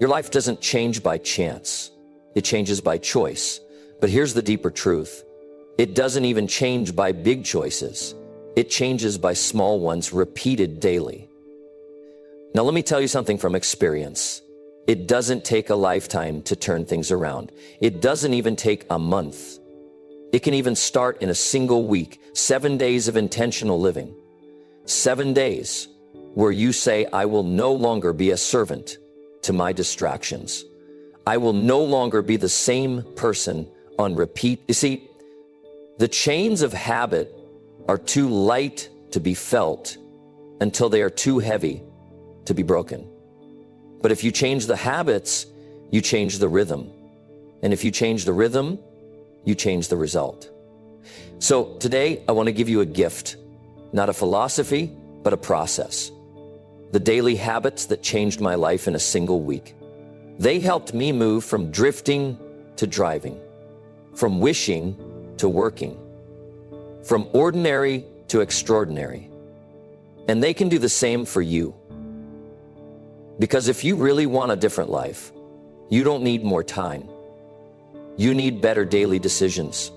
Your life doesn't change by chance. It changes by choice. But here's the deeper truth. It doesn't even change by big choices. It changes by small ones repeated daily. Now let me tell you something from experience. It doesn't take a lifetime to turn things around. It doesn't even take a month. It can even start in a single week, 7 days of intentional living. 7 days where you say, I will no longer be a servant to my distractions. I will no longer be the same person on repeat. You see, the chains of habit are too light to be felt until they are too heavy to be broken. But if you change the habits, you change the rhythm. And if you change the rhythm, you change the result. So today, I want to give you a gift, not a philosophy, but a process. The daily habits that changed my life in a single week. They helped me move from drifting to driving, from wishing to working, from ordinary to extraordinary. And they can do the same for you. Because if you really want a different life, you don't need more time. You need better daily decisions.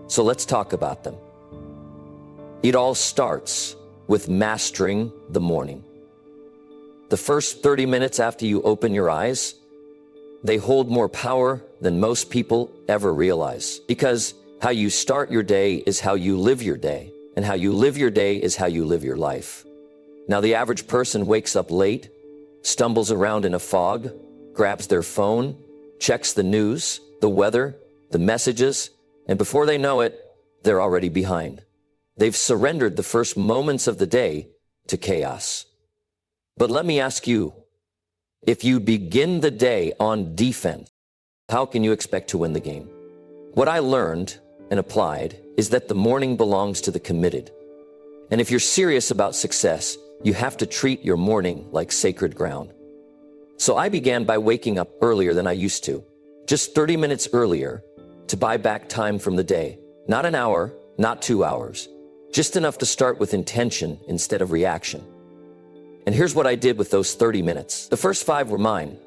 So let's talk about them. It all starts with mastering the morning. The first 30 minutes after you open your eyes, they hold more power than most people ever realize. Because how you start your day is how you live your day, and how you live your day is how you live your life. Now, the average person wakes up late, stumbles around in a fog, grabs their phone, checks the news, the weather, the messages, and before they know it, they're already behind. They've surrendered the first moments of the day to chaos. But let me ask you, if you begin the day on defense, how can you expect to win the game? What I learned and applied is that the morning belongs to the committed. And if you're serious about success, you have to treat your morning like sacred ground. So I began by waking up earlier than I used to, just 30 minutes earlier, to buy back time from the day. Not an hour, not 2 hours, just enough to start with intention instead of reaction. And here's what I did with those 30 minutes. The first 5 were mine.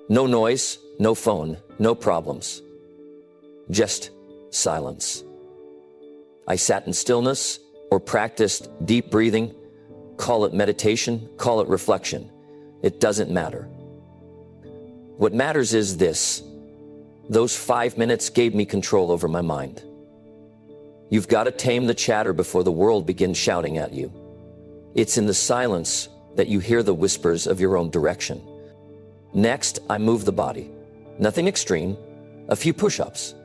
No noise, no phone, no problems. Just silence. I sat in stillness or practiced deep breathing. Call it meditation, call it reflection. It doesn't matter. What matters is this. Those 5 minutes gave me control over my mind. You've got to tame the chatter before the world begins shouting at you. It's in the silence that you hear the whispers of your own direction. Next, I move the body. Nothing extreme, a few push-ups,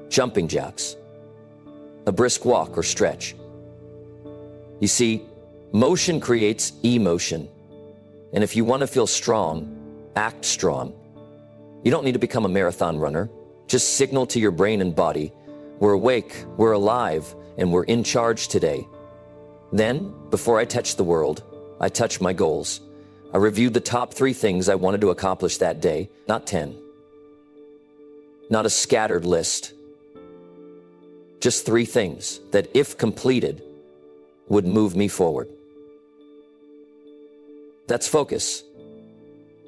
jumping jacks, a brisk walk or stretch. You see, motion creates emotion. And if you want to feel strong, act strong. You don't need to become a marathon runner. Just signal to your brain and body, we're awake, we're alive, and we're in charge today. Then, before I touch the world, I touch my goals. I reviewed the top 3 things I wanted to accomplish that day, not 10. Not a scattered list. Just 3 things that, if completed, would move me forward. That's focus.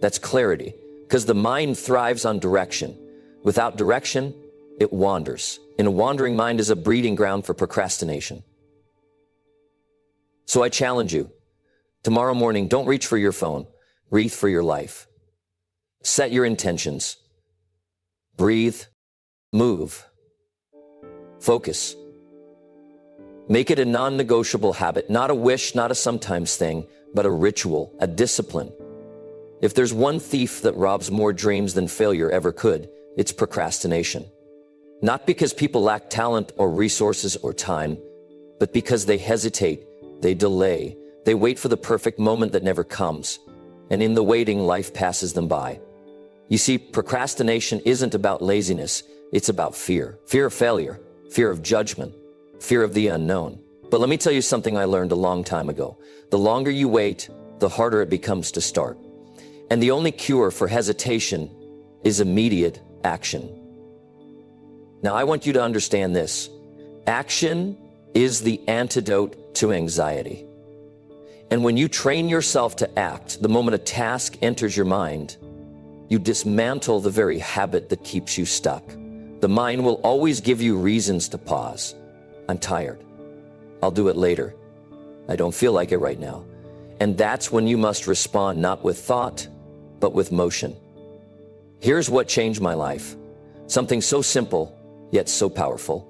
That's clarity. Because the mind thrives on direction. Without direction, it wanders. And a wandering mind is a breeding ground for procrastination. So I challenge you. Tomorrow morning, don't reach for your phone. Reach for your life. Set your intentions. Breathe. Move. Focus. Make it a non-negotiable habit, not a wish, not a sometimes thing, but a ritual, a discipline. If there's one thief that robs more dreams than failure ever could, it's procrastination. Not because people lack talent or resources or time, but because they hesitate, they delay, they wait for the perfect moment that never comes. And in the waiting, life passes them by. You see, procrastination isn't about laziness, it's about fear. Fear of failure, fear of judgment, fear of the unknown. But let me tell you something I learned a long time ago. The longer you wait, the harder it becomes to start. And the only cure for hesitation is immediate action. Now, I want you to understand this. Action is the antidote to anxiety. And when you train yourself to act, the moment a task enters your mind, you dismantle the very habit that keeps you stuck. The mind will always give you reasons to pause. I'm tired. I'll do it later. I don't feel like it right now. And that's when you must respond not with thought, but with motion. Here's what changed my life. Something so simple, yet so powerful.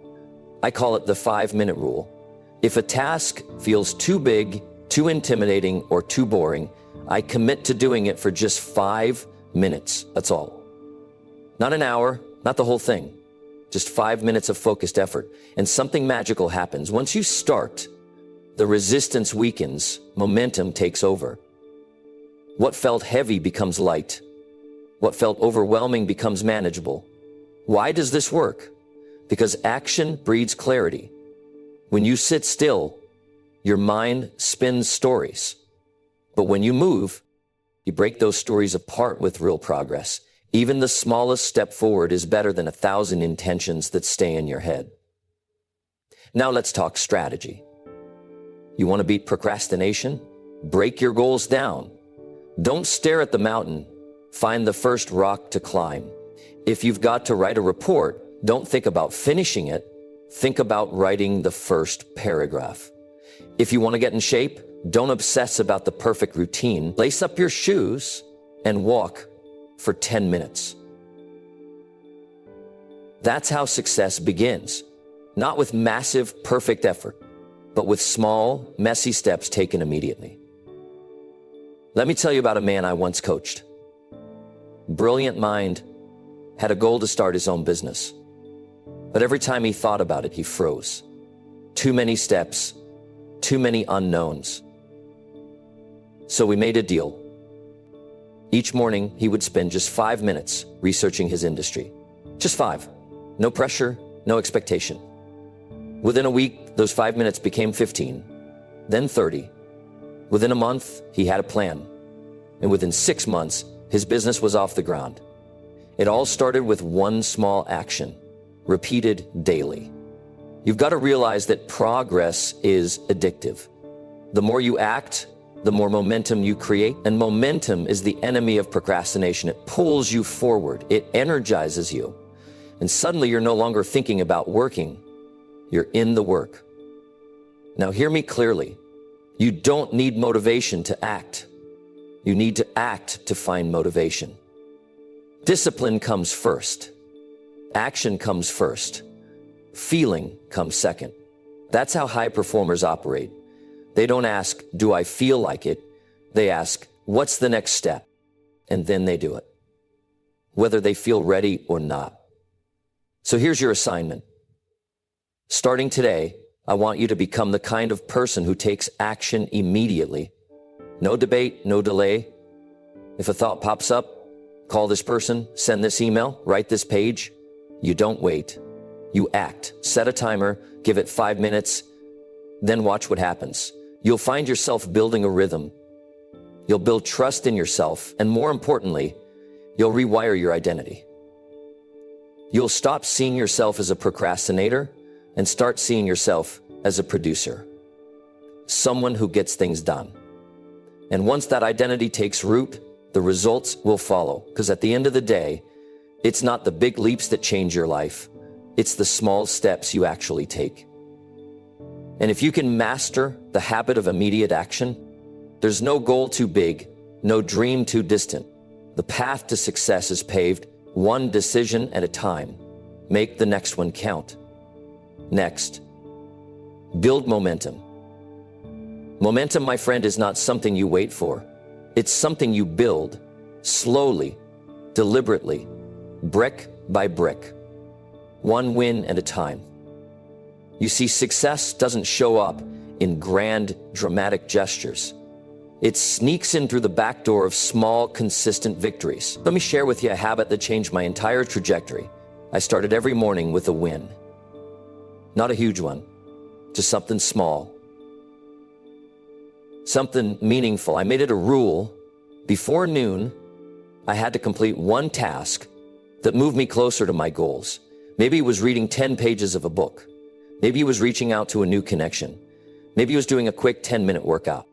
I call it the 5-minute rule. If a task feels too big, too intimidating, or too boring, I commit to doing it for just 5 minutes. That's all. Not an hour, not the whole thing. Just 5 minutes of focused effort. And something magical happens. Once you start, the resistance weakens, momentum takes over. What felt heavy becomes light. What felt overwhelming becomes manageable. Why does this work? Because action breeds clarity. When you sit still, your mind spins stories. But when you move, you break those stories apart with real progress. Even the smallest step forward is better than 1,000 intentions that stay in your head. Now let's talk strategy. You want to beat procrastination? Break your goals down. Don't stare at the mountain. Find the first rock to climb. If you've got to write a report, don't think about finishing it. Think about writing the first paragraph. If you want to get in shape, don't obsess about the perfect routine. Lace up your shoes and walk for 10 minutes. That's how success begins. Not with massive, perfect effort, but with small, messy steps taken immediately. Let me tell you about a man I once coached. Brilliant mind, had a goal to start his own business. But every time he thought about it, he froze. Too many steps, too many unknowns. So we made a deal. Each morning, he would spend just 5 minutes researching his industry. Just 5. No pressure, no expectation. Within a week, those 5 minutes became 15, then 30. Within a month, he had a plan. And within 6 months, his business was off the ground. It all started with one small action, repeated daily. You've got to realize that progress is addictive. The more you act, the more momentum you create, and momentum is the enemy of procrastination. It pulls you forward. It energizes you. And suddenly you're no longer thinking about working. You're in the work. Now hear me clearly. You don't need motivation to act. You need to act to find motivation. Discipline comes first. Action comes first. Feeling comes second. That's how high performers operate. They don't ask, do I feel like it? They ask, what's the next step? And then they do it, whether they feel ready or not. So here's your assignment. Starting today, I want you to become the kind of person who takes action immediately. No debate, no delay. If a thought pops up, call this person, send this email, write this page. You don't wait. You act. Set a timer, give it 5 minutes, then watch what happens. You'll find yourself building a rhythm. You'll build trust in yourself, and more importantly, you'll rewire your identity. You'll stop seeing yourself as a procrastinator and start seeing yourself as a producer, someone who gets things done. And once that identity takes root, the results will follow. Because at the end of the day, it's not the big leaps that change your life. It's the small steps you actually take. And if you can master the habit of immediate action, there's no goal too big, no dream too distant. The path to success is paved one decision at a time. Make the next one count. Next, build momentum. Momentum, my friend, is not something you wait for. It's something you build slowly, deliberately, brick by brick, one win at a time. You see, success doesn't show up in grand, dramatic gestures. It sneaks in through the back door of small, consistent victories. Let me share with you a habit that changed my entire trajectory. I started every morning with a win. Not a huge one, just something small. Something meaningful. I made it a rule. Before noon, I had to complete one task that moved me closer to my goals. Maybe it was reading 10 pages of a book. Maybe it was reaching out to a new connection. Maybe it was doing a quick 10-minute workout.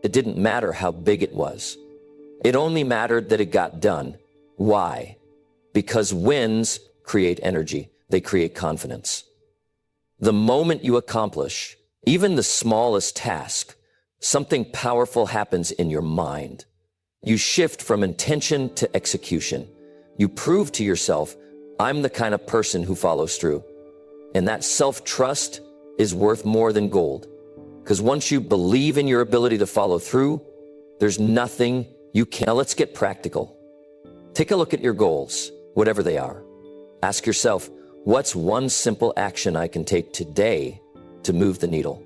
It didn't matter how big it was. It only mattered that it got done. Why? Because wins create energy. They create confidence. The moment you accomplish even the smallest task, something powerful happens in your mind. You shift from intention to execution. You prove to yourself, I'm the kind of person who follows through. And that self-trust is worth more than gold. Because once you believe in your ability to follow through, there's nothing you can't. Now let's get practical. Take a look at your goals, whatever they are. Ask yourself, what's one simple action I can take today to move the needle?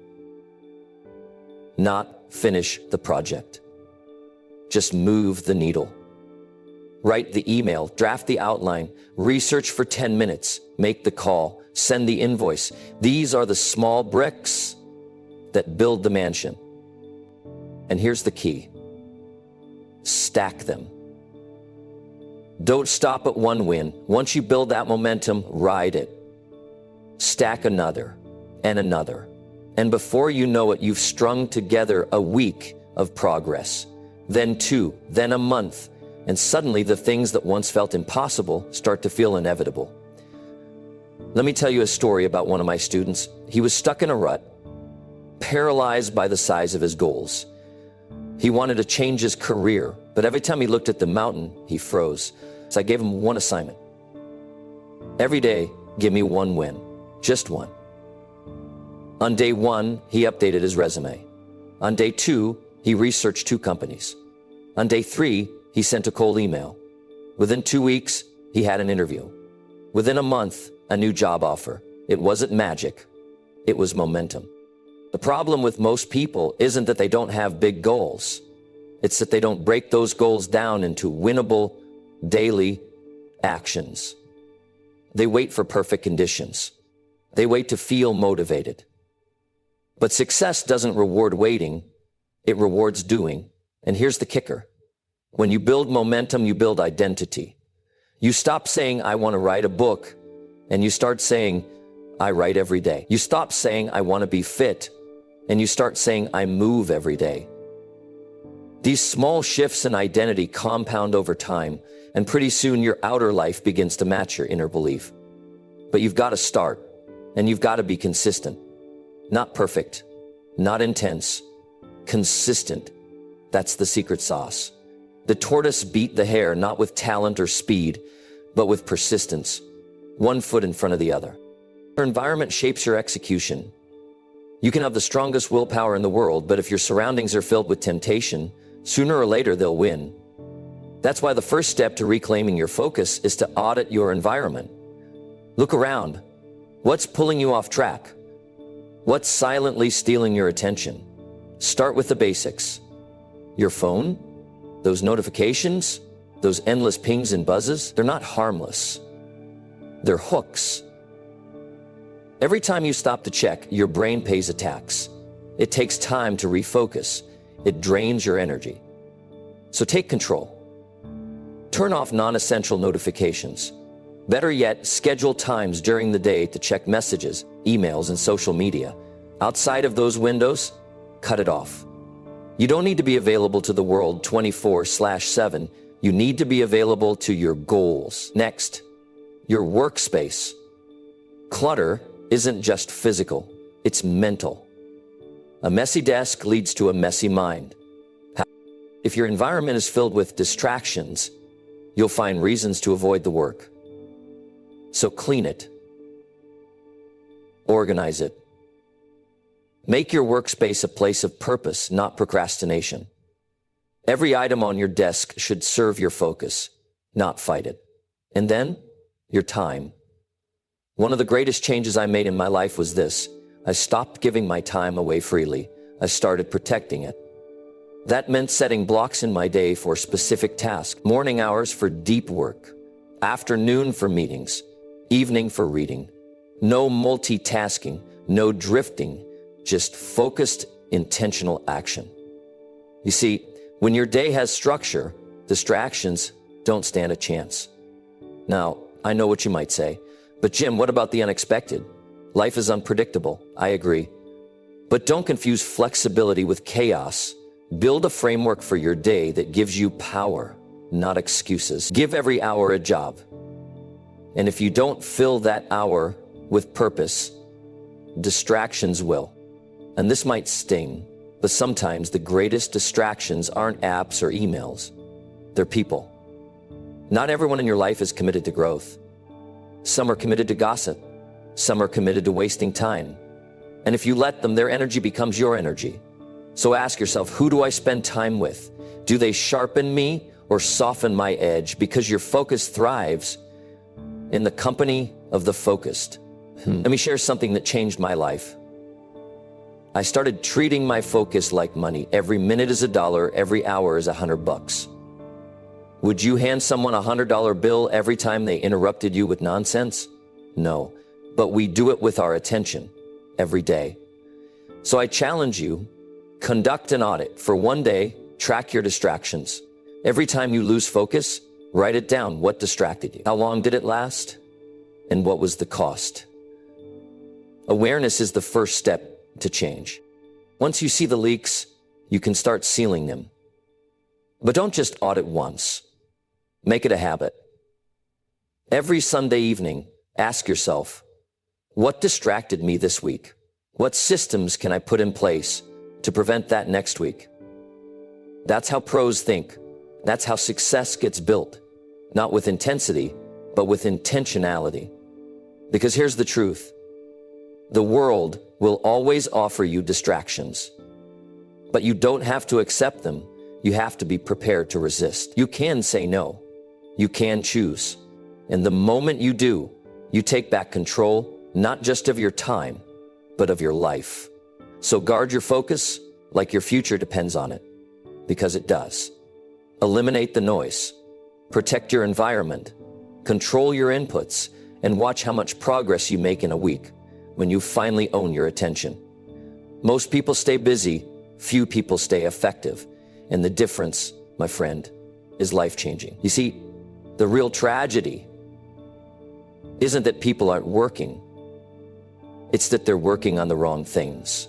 Not finish the project. Just move the needle. Write the email, draft the outline, research for 10 minutes, make the call, send the invoice. These are the small bricks that build the mansion. And here's the key. Stack them. Don't stop at one win. Once you build that momentum, ride it. Stack another and another. And before you know it, you've strung together a week of progress, then 2, then a month. And suddenly the things that once felt impossible start to feel inevitable. Let me tell you a story about one of my students. He was stuck in a rut, paralyzed by the size of his goals. He wanted to change his career, but every time he looked at the mountain, he froze. So I gave him one assignment. Every day, give me one win, just one. On day 1, he updated his resume. On day 2, he researched 2 companies. On day 3, he sent a cold email. Within 2 weeks, he had an interview. Within a month, a new job offer. It wasn't magic. It was momentum. The problem with most people isn't that they don't have big goals. It's that they don't break those goals down into winnable, daily actions. They wait for perfect conditions. They wait to feel motivated. But success doesn't reward waiting. It rewards doing. And here's the kicker. When you build momentum, you build identity. You stop saying, I want to write a book, and you start saying, I write every day. You stop saying, I want to be fit, and you start saying, I move every day. These small shifts in identity compound over time, and pretty soon your outer life begins to match your inner belief. But you've got to start, and you've got to be consistent. Not perfect, not intense, consistent. That's the secret sauce. The tortoise beat the hare not with talent or speed, but with persistence, one foot in front of the other. Your environment shapes your execution. You can have the strongest willpower in the world, but if your surroundings are filled with temptation, sooner or later they'll win. That's why the first step to reclaiming your focus is to audit your environment. Look around. What's pulling you off track? What's silently stealing your attention? Start with the basics. Your phone? Those notifications? Those endless pings and buzzes? They're not harmless. They're hooks. Every time you stop to check, your brain pays a tax. It takes time to refocus. It drains your energy. So take control. Turn off non-essential notifications. Better yet, schedule times during the day to check messages, emails, and social media. Outside of those windows, cut it off. You don't need to be available to the world 24/7. You need to be available to your goals. Next, your workspace. Clutter isn't just physical, it's mental. A messy desk leads to a messy mind. If your environment is filled with distractions, you'll find reasons to avoid the work. So clean it. Organize it. Make your workspace a place of purpose, not procrastination. Every item on your desk should serve your focus, not fight it. And then, your time. One of the greatest changes I made in my life was this. I stopped giving my time away freely. I started protecting it. That meant setting blocks in my day for specific tasks, morning hours for deep work, afternoon for meetings, evening for reading. No multitasking, no drifting, just focused, intentional action. You see, when your day has structure, distractions don't stand a chance. Now, I know what you might say, but Jim, what about the unexpected? Life is unpredictable. I agree. But don't confuse flexibility with chaos. Build a framework for your day that gives you power, not excuses. Give every hour a job. And if you don't fill that hour with purpose, distractions will. And this might sting, but sometimes the greatest distractions aren't apps or emails. They're people. Not everyone in your life is committed to growth. Some are committed to gossip. Some are committed to wasting time. And if you let them, their energy becomes your energy. So ask yourself, who do I spend time with? Do they sharpen me or soften my edge? Because your focus thrives in the company of the focused. Let me share something that changed my life. I started treating my focus like money. Every minute is $1, every hour is $100. Would you hand someone a $100 bill every time they interrupted you with nonsense? No, but we do it with our attention every day. So I challenge you, conduct an audit for one day, track your distractions. Every time you lose focus, write it down. What distracted you? How long did it last? And what was the cost? Awareness is the first step to change. Once you see the leaks, you can start sealing them. But don't just audit once. Make it a habit. Every Sunday evening, ask yourself, what distracted me this week? What systems can I put in place to prevent that next week? That's how pros think. That's how success gets built. Not with intensity, but with intentionality. Because here's the truth. The world will always offer you distractions, but you don't have to accept them. You have to be prepared to resist. You can say no. You can choose. And the moment you do, you take back control, not just of your time, but of your life. So guard your focus like your future depends on it, because it does. Eliminate the noise. Protect your environment. Control your inputs, and watch how much progress you make in a week when you finally own your attention. Most people stay busy, few people stay effective. And the difference, my friend, is life-changing. You see, the real tragedy isn't that people aren't working. It's that they're working on the wrong things.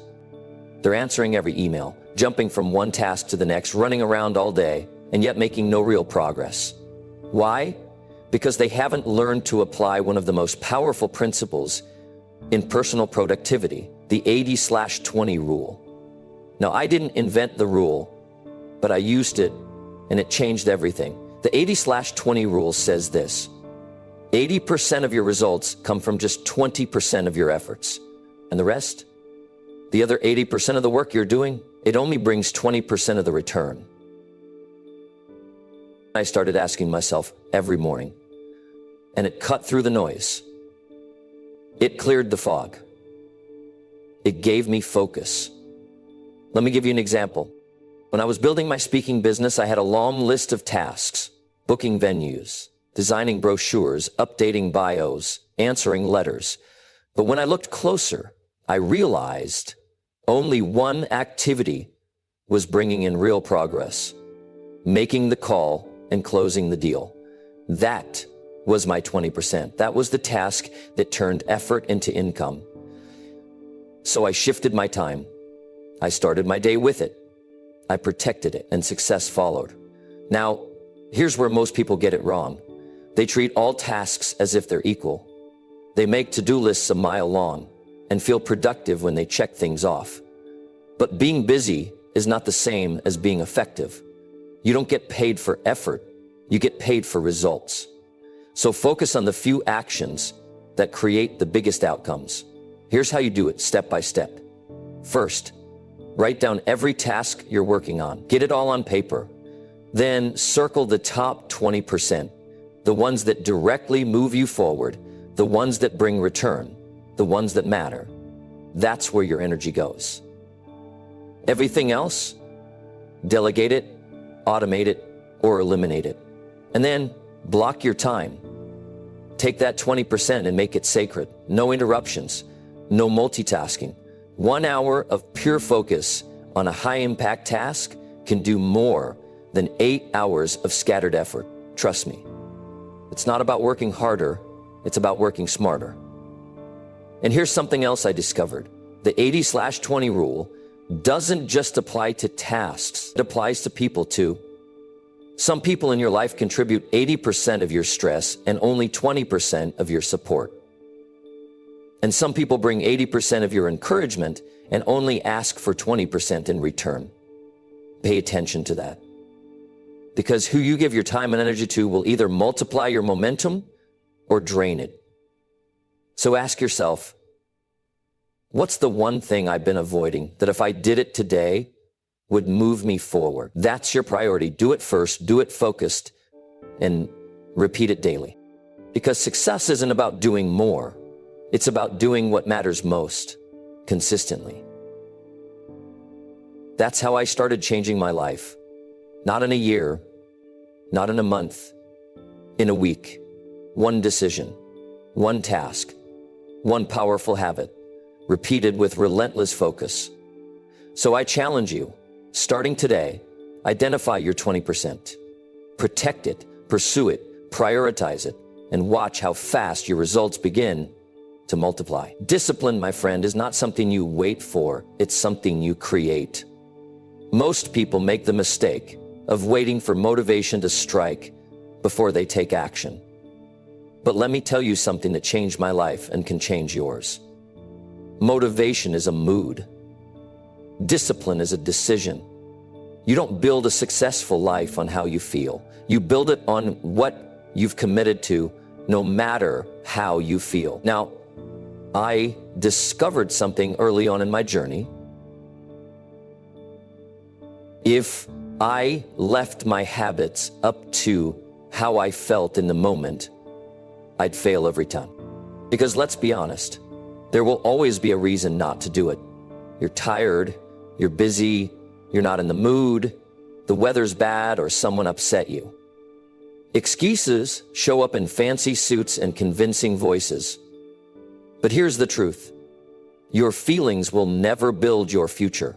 They're answering every email, jumping from one task to the next, running around all day, and yet making no real progress. Why? Because they haven't learned to apply one of the most powerful principles in personal productivity, the 80/20 rule. Now, I didn't invent the rule, but I used it, and it changed everything. The 80/20 rule says this: 80% of your results come from just 20% of your efforts. And the rest? The other 80% of the work you're doing, it only brings 20% of the return. I started asking myself every morning, and it cut through the noise. It cleared the fog. It gave me focus. Let me give you an example. When I was building my speaking business, I had a long list of tasks: booking venues, designing brochures, updating bios, answering letters. But when I looked closer, I realized only one activity was bringing in real progress: making the call and closing the deal. That was my 20%. That was the task that turned effort into income. So I shifted my time. I started my day with it. I protected it, and success followed. Now, here's where most people get it wrong. They treat all tasks as if they're equal. They make to-do lists a mile long and feel productive when they check things off. But being busy is not the same as being effective. You don't get paid for effort. You get paid for results. So focus on the few actions that create the biggest outcomes. Here's how you do it step by step. First, write down every task you're working on. Get it all on paper. Then circle the top 20%, the ones that directly move you forward, the ones that bring return, the ones that matter. That's where your energy goes. Everything else, delegate it, automate it, or eliminate it. And then block your time. Take that 20% and make it sacred. No interruptions, no multitasking. 1 hour of pure focus on a high-impact task can do more than 8 hours of scattered effort. Trust me. It's not about working harder, it's about working smarter. And here's something else I discovered. The 80/20 rule doesn't just apply to tasks, it applies to people too. Some people in your life contribute 80% of your stress and only 20% of your support. And some people bring 80% of your encouragement and only ask for 20% in return. Pay attention to that. Because who you give your time and energy to will either multiply your momentum or drain it. So ask yourself, what's the one thing I've been avoiding that if I did it today would move me forward? That's your priority. Do it first, do it focused, and repeat it daily. Because success isn't about doing more. It's about doing what matters most, consistently. That's how I started changing my life. Not in a year, not in a month, in a week. One decision, one task, one powerful habit, repeated with relentless focus. So I challenge you, starting today, identify your 20%. Protect it, pursue it, prioritize it, and watch how fast your results begin to multiply. Discipline, my friend, is not something you wait for, it's something you create. Most people make the mistake of waiting for motivation to strike before they take action. But let me tell you something that changed my life and can change yours. Motivation is a mood. Discipline is a decision. You don't build a successful life on how you feel. You build it on what you've committed to, no matter how you feel. Now, I discovered something early on in my journey. If I left my habits up to how I felt in the moment, I'd fail every time. Because let's be honest, there will always be a reason not to do it. You're tired, you're busy, you're not in the mood, the weather's bad, or someone upset you. Excuses show up in fancy suits and convincing voices. But here's the truth. Your feelings will never build your future.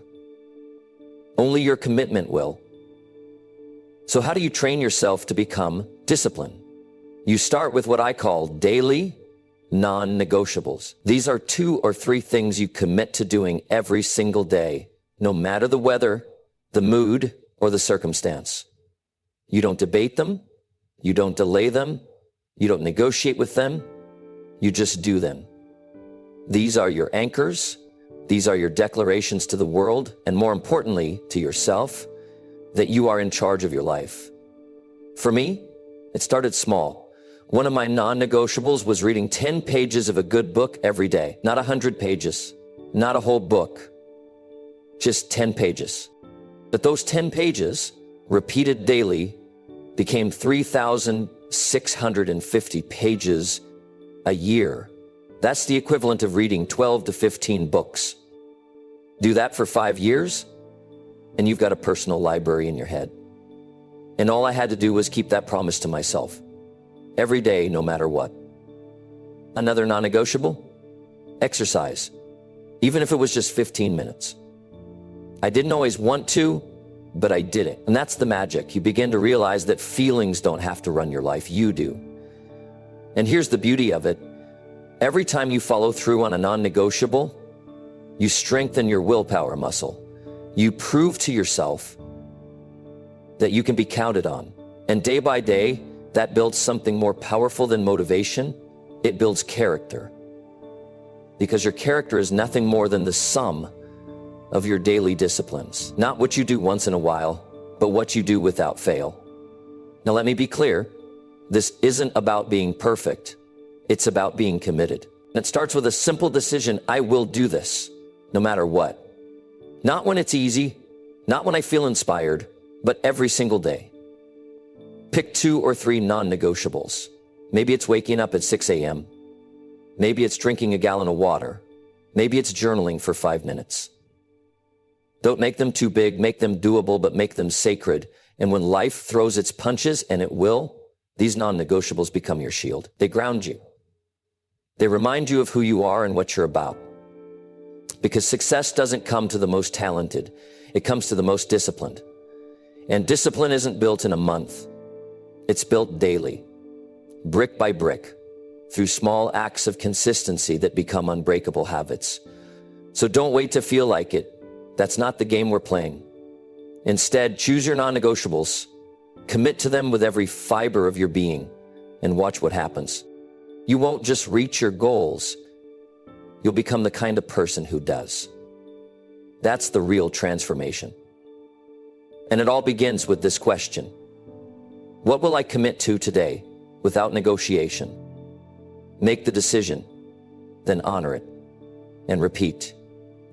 Only your commitment will. So how do you train yourself to become disciplined? You start with what I call daily non-negotiables. These are 2 or 3 things you commit to doing every single day, no matter the weather, the mood, or the circumstance. You don't debate them, you don't delay them, you don't negotiate with them, you just do them. These are your anchors, these are your declarations to the world, and more importantly, to yourself, that you are in charge of your life. For me, it started small. One of my non-negotiables was reading 10 pages of a good book every day. Not 100 pages, not a whole book, just 10 pages. But those 10 pages, repeated daily, became 3,650 pages a year. That's the equivalent of reading 12 to 15 books. Do that for 5 years, and you've got a personal library in your head. And all I had to do was keep that promise to myself. Every day, no matter what. Another non-negotiable? Exercise. Even if it was just 15 minutes. I didn't always want to, but I did it. And that's the magic. You begin to realize that feelings don't have to run your life. You do. And here's the beauty of it. Every time you follow through on a non-negotiable, you strengthen your willpower muscle. You prove to yourself that you can be counted on. And day by day, that builds something more powerful than motivation. It builds character. Because your character is nothing more than the sum of your daily disciplines. Not what you do once in a while, but what you do without fail. Now let me be clear. This isn't about being perfect. It's about being committed. And it starts with a simple decision. I will do this, no matter what. Not when it's easy, not when I feel inspired, but every single day. Pick 2 or 3 non-negotiables. Maybe it's waking up at 6 a.m. Maybe it's drinking a gallon of water. Maybe it's journaling for 5 minutes. Don't make them too big, make them doable, but make them sacred. And when life throws its punches, and it will, these non-negotiables become your shield. They ground you. They remind you of who you are and what you're about. Because success doesn't come to the most talented. It comes to the most disciplined. And discipline isn't built in a month. It's built daily, brick by brick, through small acts of consistency that become unbreakable habits. So don't wait to feel like it. That's not the game we're playing. Instead, choose your non-negotiables, commit to them with every fiber of your being, and watch what happens. You won't just reach your goals, you'll become the kind of person who does. That's the real transformation. And it all begins with this question. What will I commit to today without negotiation? Make the decision, then honor it, and repeat.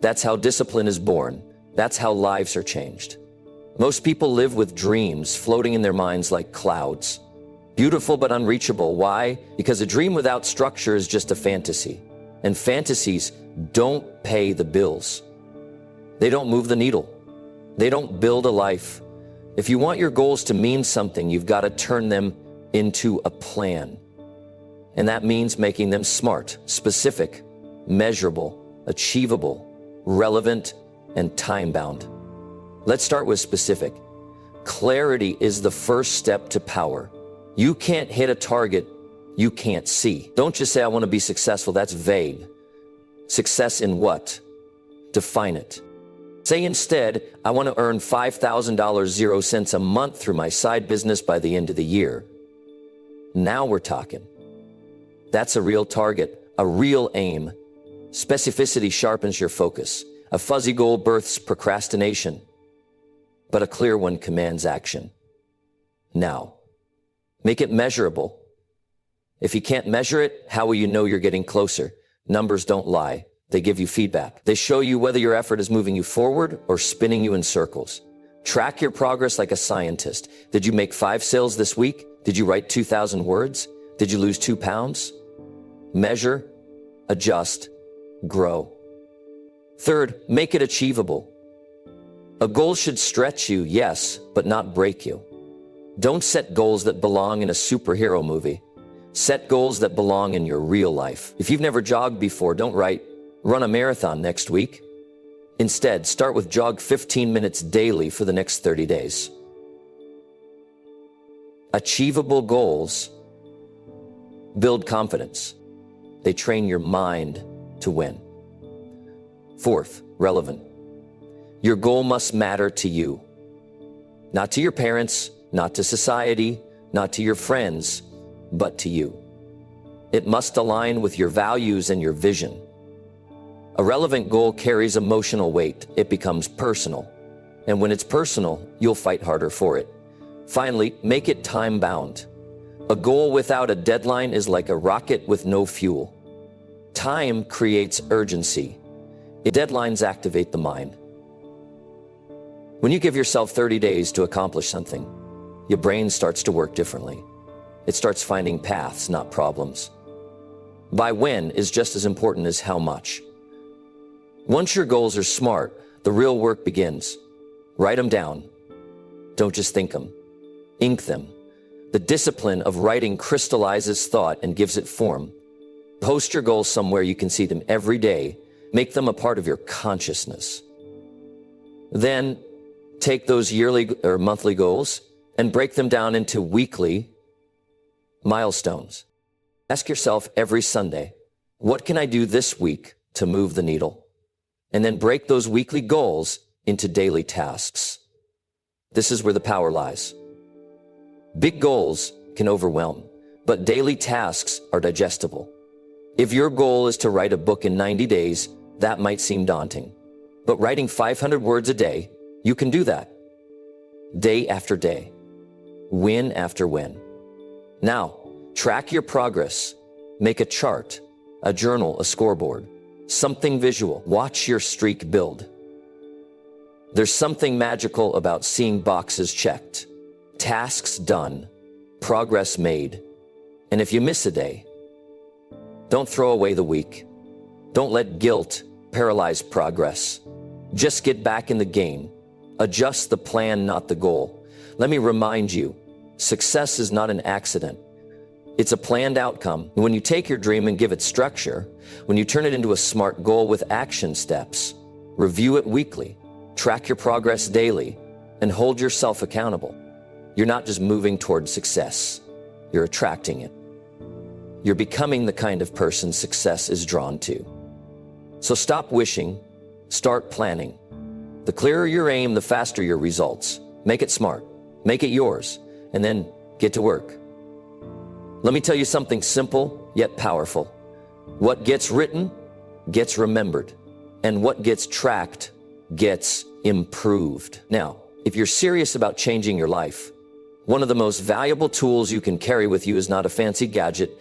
That's how discipline is born. That's how lives are changed. Most people live with dreams floating in their minds like clouds. Beautiful but unreachable. Why? Because a dream without structure is just a fantasy. And fantasies don't pay the bills. They don't move the needle. They don't build a life. If you want your goals to mean something, you've got to turn them into a plan. And that means making them smart, specific, measurable, achievable, relevant, and time-bound. Let's start with specific. Clarity is the first step to power. You can't hit a target you can't see. Don't just say, I want to be successful. That's vague. Success in what? Define it. Say instead, I want to earn $5,000 0 cents a month through my side business by the end of the year. Now we're talking. That's a real target, a real aim. Specificity sharpens your focus. A fuzzy goal births procrastination, but a clear one commands action. Now, make it measurable. If you can't measure it, how will you know you're getting closer? Numbers don't lie. They give you feedback. They show you whether your effort is moving you forward or spinning you in circles. Track your progress like a scientist. Did you make 5 sales this week? Did you write 2,000 words? Did you lose 2 pounds? Measure, adjust, grow. Third, make it achievable. A goal should stretch you, yes, but not break you. Don't set goals that belong in a superhero movie. Set goals that belong in your real life. If you've never jogged before, don't write, run a marathon next week. Instead, start with jog 15 minutes daily for the next 30 days. Achievable goals build confidence. They train your mind to win. Fourth, relevant. Your goal must matter to you. Not to your parents, not to society, not to your friends, but to you. It must align with your values and your vision. A relevant goal carries emotional weight. It becomes personal. And when it's personal, you'll fight harder for it. Finally, make it time-bound. A goal without a deadline is like a rocket with no fuel. Time creates urgency. Deadlines activate the mind. When you give yourself 30 days to accomplish something, your brain starts to work differently. It starts finding paths, not problems. By when is just as important as how much. Once your goals are smart, the real work begins. Write them down. Don't just think them. Ink them. The discipline of writing crystallizes thought and gives it form. Post your goals somewhere you can see them every day. Make them a part of your consciousness. Then take those yearly or monthly goals and break them down into weekly milestones. Ask yourself every Sunday, what can I do this week to move the needle? And then break those weekly goals into daily tasks. This is where the power lies. Big goals can overwhelm, but daily tasks are digestible. If your goal is to write a book in 90 days, that might seem daunting. But writing 500 words a day, you can do that. Day after day. Win after win. Now, track your progress. Make a chart, a journal, a scoreboard, something visual. Watch your streak build. There's something magical about seeing boxes checked, tasks done, progress made. And if you miss a day, don't throw away the week. Don't let guilt paralyze progress. Just get back in the game. Adjust the plan, not the goal. Let me remind you, success is not an accident. It's a planned outcome. When you take your dream and give it structure, when you turn it into a smart goal with action steps, review it weekly, track your progress daily, and hold yourself accountable, you're not just moving toward success, you're attracting it. You're becoming the kind of person success is drawn to. So stop wishing, start planning. The clearer your aim, the faster your results. Make it smart, make it yours, and then get to work. Let me tell you something simple yet powerful. What gets written gets remembered, and what gets tracked gets improved. Now, if you're serious about changing your life, one of the most valuable tools you can carry with you is not a fancy gadget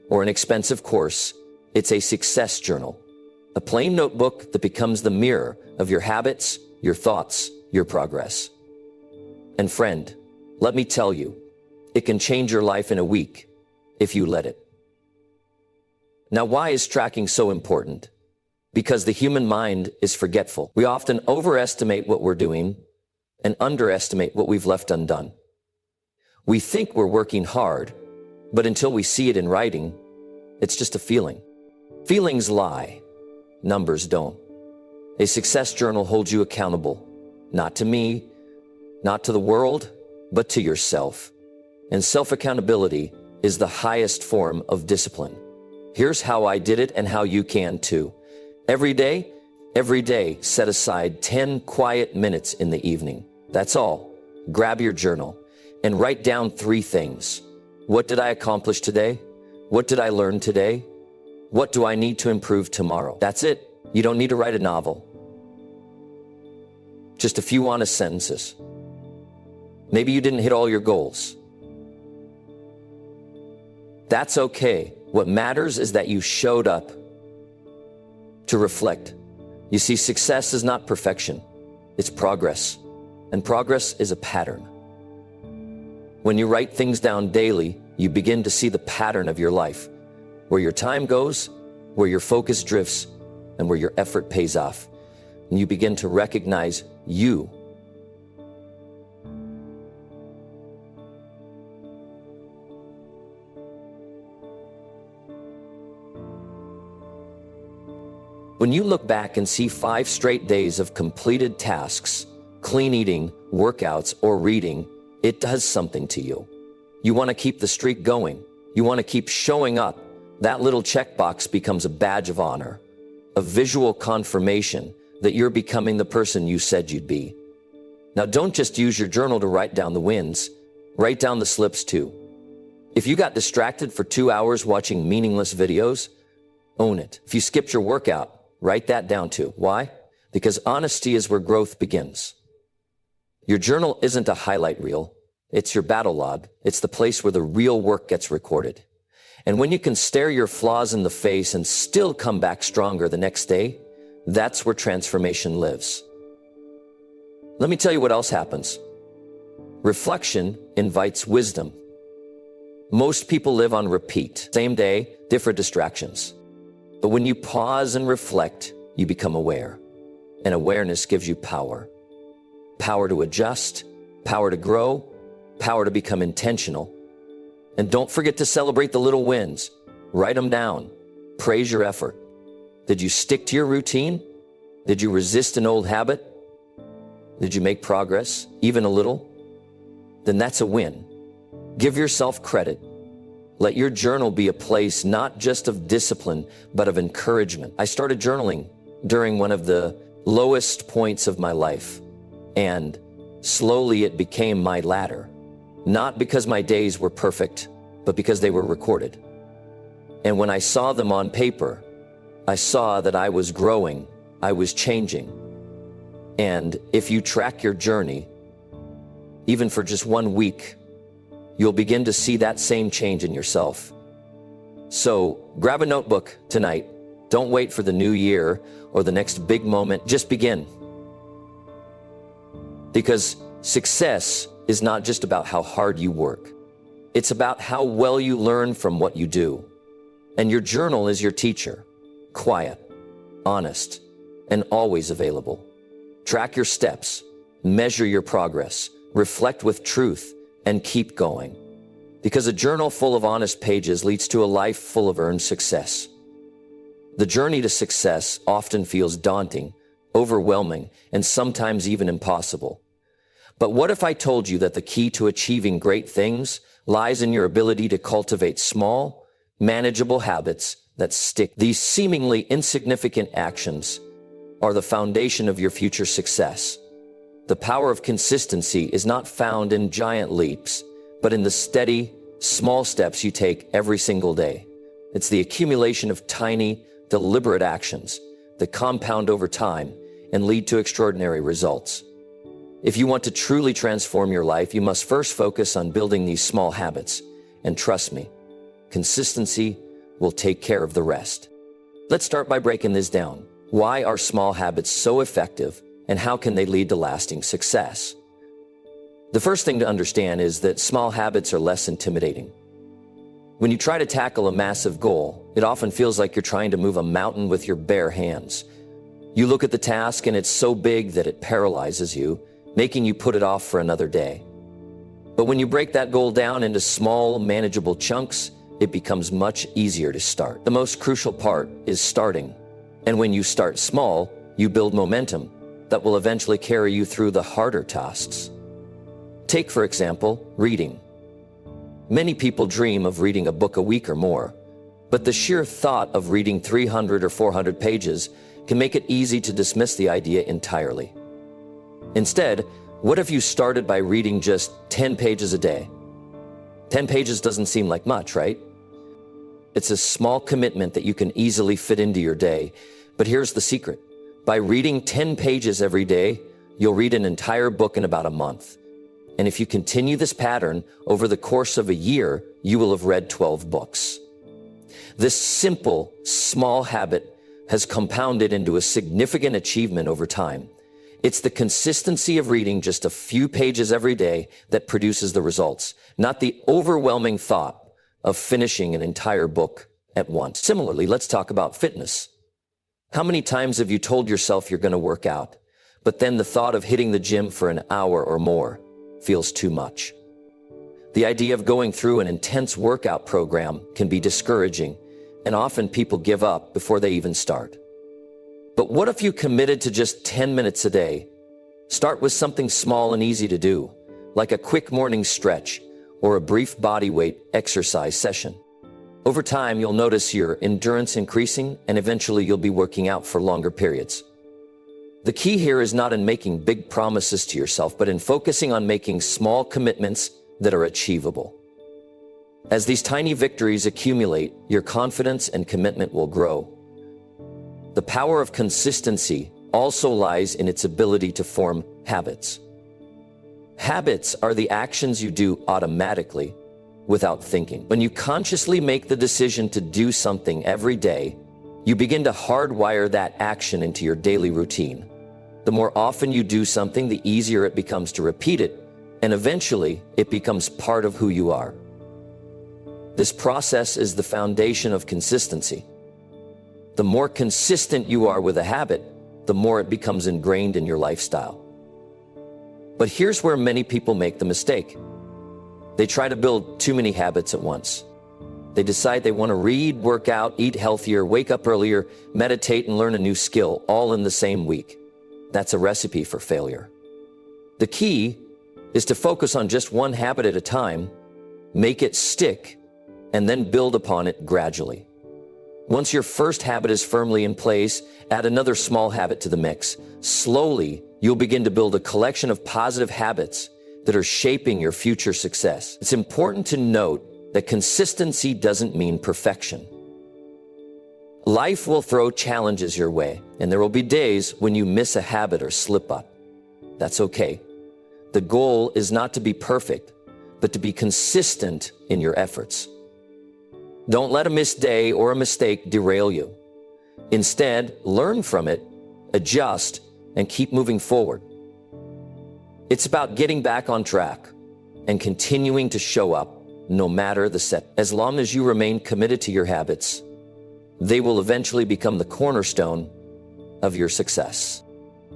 or an expensive course. It's a success journal, a plain notebook that becomes the mirror of your habits, your thoughts, your progress. And friend, let me tell you, it can change your life in a week if you let it. Now, why is tracking so important? Because the human mind is forgetful. We often overestimate what we're doing and underestimate what we've left undone. We think we're working hard, but until we see it in writing, it's just a feeling. Feelings lie, numbers don't. A success journal holds you accountable, not to me, not to the world, but to yourself. And self-accountability is the highest form of discipline. Here's how I did it and how you can too. Every day, set aside 10 quiet minutes in the evening. That's all. Grab your journal and write down 3 things. What did I accomplish today? What did I learn today? What do I need to improve tomorrow? That's it. You don't need to write a novel. Just a few honest sentences. Maybe you didn't hit all your goals. That's okay. What matters is that you showed up to reflect. You see, success is not perfection. It's progress. And progress is a pattern. When you write things down daily, you begin to see the pattern of your life, where your time goes, where your focus drifts, and where your effort pays off. And you begin to recognize you. When you look back and see 5 straight days of completed tasks, clean eating, workouts, or reading, it does something to you. You want to keep the streak going. You want to keep showing up. That little checkbox becomes a badge of honor, a visual confirmation that you're becoming the person you said you'd be. Now, don't just use your journal to write down the wins. Write down the slips too. If you got distracted for 2 hours watching meaningless videos, own it. If you skipped your workout, write that down too. Why? Because honesty is where growth begins. Your journal isn't a highlight reel. It's your battle log. It's the place where the real work gets recorded. And when you can stare your flaws in the face and still come back stronger the next day, that's where transformation lives. Let me tell you what else happens. Reflection invites wisdom. Most people live on repeat. Same day, different distractions. But when you pause and reflect, you become aware. And awareness gives you power. Power to adjust, power to grow, power to become intentional. And don't forget to celebrate the little wins. Write them down. Praise your effort. Did you stick to your routine? Did you resist an old habit? Did you make progress, even a little? Then that's a win. Give yourself credit. Let your journal be a place not just of discipline, but of encouragement. I started journaling during one of the lowest points of my life, and slowly it became my ladder. Not because my days were perfect, but because they were recorded. And when I saw them on paper, I saw that I was growing, I was changing. And if you track your journey, even for just 1 week, you'll begin to see that same change in yourself. So grab a notebook tonight. Don't wait for the new year or the next big moment. Just begin. Because success is not just about how hard you work. It's about how well you learn from what you do. And your journal is your teacher. Quiet, honest, and always available. Track your steps, measure your progress, reflect with truth, and keep going. Because a journal full of honest pages leads to a life full of earned success. The journey to success often feels daunting, overwhelming, and sometimes even impossible. But what if I told you that the key to achieving great things lies in your ability to cultivate small, manageable habits that stick? These seemingly insignificant actions are the foundation of your future success. The power of consistency is not found in giant leaps, but in the steady, small steps you take every single day. It's the accumulation of tiny, deliberate actions that compound over time and lead to extraordinary results. If you want to truly transform your life, you must first focus on building these small habits. And trust me, consistency will take care of the rest. Let's start by breaking this down. Why are small habits so effective, and how can they lead to lasting success? The first thing to understand is that small habits are less intimidating. When you try to tackle a massive goal, it often feels like you're trying to move a mountain with your bare hands. You look at the task and it's so big that it paralyzes you, making you put it off for another day. But when you break that goal down into small, manageable chunks, it becomes much easier to start. The most crucial part is starting. And when you start small, you build momentum that will eventually carry you through the harder tasks. Take, for example, reading. Many people dream of reading a book a week or more, but the sheer thought of reading 300 or 400 pages can make it easy to dismiss the idea entirely. Instead, what if you started by reading just 10 pages a day? 10 pages doesn't seem like much, right? It's a small commitment that you can easily fit into your day. But here's the secret. By reading 10 pages every day, you'll read an entire book in about a month. And if you continue this pattern over the course of a year, you will have read 12 books. This simple, small habit has compounded into a significant achievement over time. It's the consistency of reading just a few pages every day that produces the results, not the overwhelming thought of finishing an entire book at once. Similarly, let's talk about fitness. How many times have you told yourself you're going to work out, but then the thought of hitting the gym for an hour or more feels too much? The idea of going through an intense workout program can be discouraging, and often people give up before they even start. But what if you committed to just 10 minutes a day? Start with something small and easy to do, like a quick morning stretch or a brief body weight exercise session. Over time, you'll notice your endurance increasing, and eventually you'll be working out for longer periods. The key here is not in making big promises to yourself, but in focusing on making small commitments that are achievable. As these tiny victories accumulate, your confidence and commitment will grow. The power of consistency also lies in its ability to form habits. Habits are the actions you do automatically without thinking. When you consciously make the decision to do something every day, you begin to hardwire that action into your daily routine. The more often you do something, the easier it becomes to repeat it, and eventually it becomes part of who you are. This process is the foundation of consistency. The more consistent you are with a habit, the more it becomes ingrained in your lifestyle. But here's where many people make the mistake. They try to build too many habits at once. They decide they want to read, work out, eat healthier, wake up earlier, meditate, and learn a new skill, all in the same week. That's a recipe for failure. The key is to focus on just one habit at a time, make it stick, and then build upon it gradually. Once your first habit is firmly in place, add another small habit to the mix. Slowly, you'll begin to build a collection of positive habits that are shaping your future success. It's important to note that consistency doesn't mean perfection. Life will throw challenges your way, and there will be days when you miss a habit or slip up. That's okay. The goal is not to be perfect, but to be consistent in your efforts. Don't let a missed day or a mistake derail you. Instead, learn from it, adjust, and keep moving forward. It's about getting back on track and continuing to show up no matter the set. As long as you remain committed to your habits, they will eventually become the cornerstone of your success.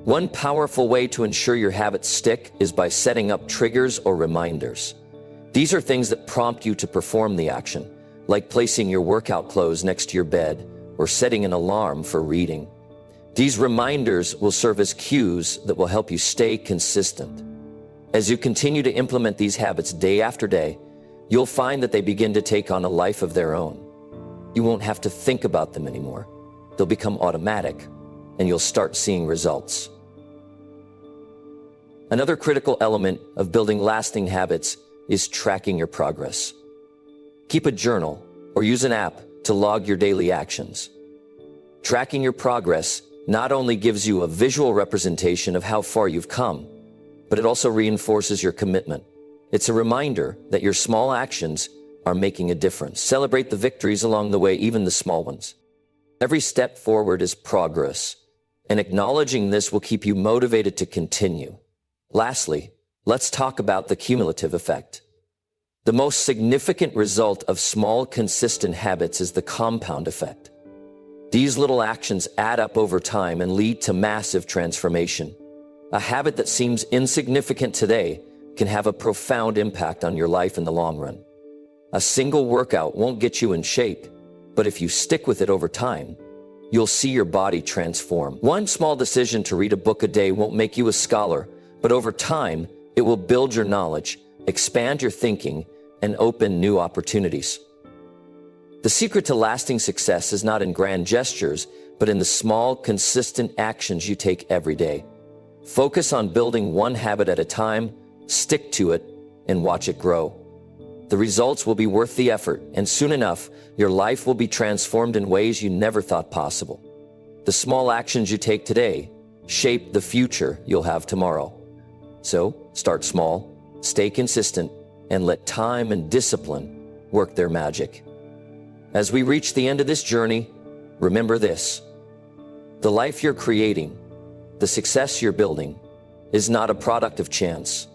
One powerful way to ensure your habits stick is by setting up triggers or reminders. These are things that prompt you to perform the action, like placing your workout clothes next to your bed or setting an alarm for reading. These reminders will serve as cues that will help you stay consistent. As you continue to implement these habits day after day, you'll find that they begin to take on a life of their own. You won't have to think about them anymore. They'll become automatic, and you'll start seeing results. Another critical element of building lasting habits is tracking your progress. Keep a journal or use an app to log your daily actions. Tracking your progress not only gives you a visual representation of how far you've come, but it also reinforces your commitment. It's a reminder that your small actions are making a difference. Celebrate the victories along the way, even the small ones. Every step forward is progress, and acknowledging this will keep you motivated to continue. Lastly, let's talk about the cumulative effect. The most significant result of small, consistent habits is the compound effect. These little actions add up over time and lead to massive transformation. A habit that seems insignificant today can have a profound impact on your life in the long run. A single workout won't get you in shape, but if you stick with it over time, you'll see your body transform. One small decision to read a book a day won't make you a scholar, but over time, it will build your knowledge, expand your thinking, and open new opportunities. The secret to lasting success is not in grand gestures, but in the small, consistent actions you take every day. Focus on building one habit at a time, stick to it, and watch it grow. The results will be worth the effort, and soon enough, your life will be transformed in ways you never thought possible. The small actions you take today shape the future you'll have tomorrow. So, start small, stay consistent, and let time and discipline work their magic. As we reach the end of this journey, remember this: the life you're creating, the success you're building, is not a product of chance.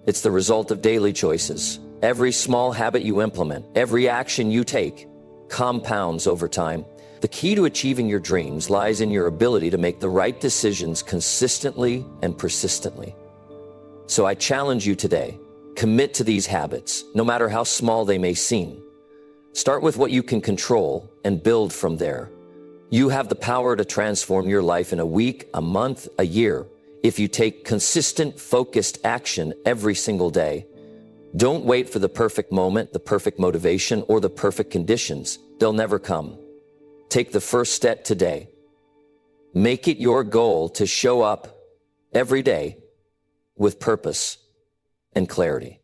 It's the result of daily choices. Every small habit you implement, every action you take, compounds over time. The key to achieving your dreams lies in your ability to make the right decisions consistently and persistently. So I challenge you today, commit to these habits, no matter how small they may seem. Start with what you can control and build from there. You have the power to transform your life in a week, a month, a year, if you take consistent, focused action every single day. Don't wait for the perfect moment, the perfect motivation, or the perfect conditions. They'll never come. Take the first step today. Make it your goal to show up every day with purpose and clarity.